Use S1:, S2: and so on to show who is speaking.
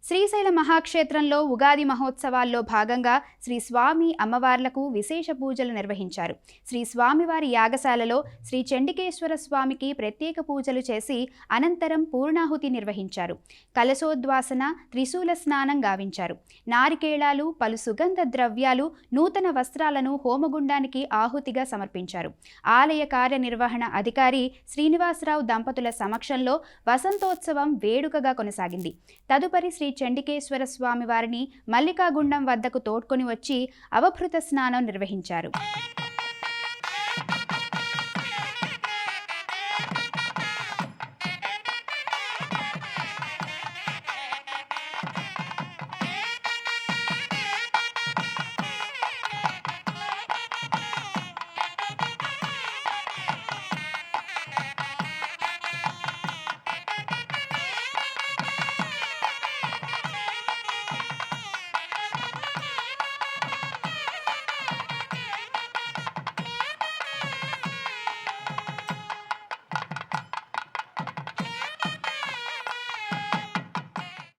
S1: శ్రీశైల మహాక్షేత్రంలో ఉగాది మహోత్సవాల్లో భాగంగా శ్రీ స్వామి అమ్మవార్లకు విశేష పూజలు నిర్వహించారు. శ్రీ స్వామివారి యాగశాలలో శ్రీ చండికేశ్వర స్వామికి ప్రత్యేక పూజలు చేసి అనంతరం పూర్ణాహుతి నిర్వహించారు. కలశోద్వాసన, త్రిశూల స్నానం గావించారు. నారికేళాలు, పలు సుగంధ ద్రవ్యాలు, నూతన వస్త్రాలను హోమగుండానికి ఆహుతిగా సమర్పించారు. ఆలయ కార్యనిర్వహణ అధికారి శ్రీనివాసరావు దంపతుల సమక్షంలో వసంతోత్సవం వేడుకగా కొనసాగింది. తదుపరి శ్రీ చండికేశ్వర స్వామి వారిని మల్లికాగుండం వద్దకు తోడ్కొని వచ్చి అవభృత స్నానం నిర్వహించారు.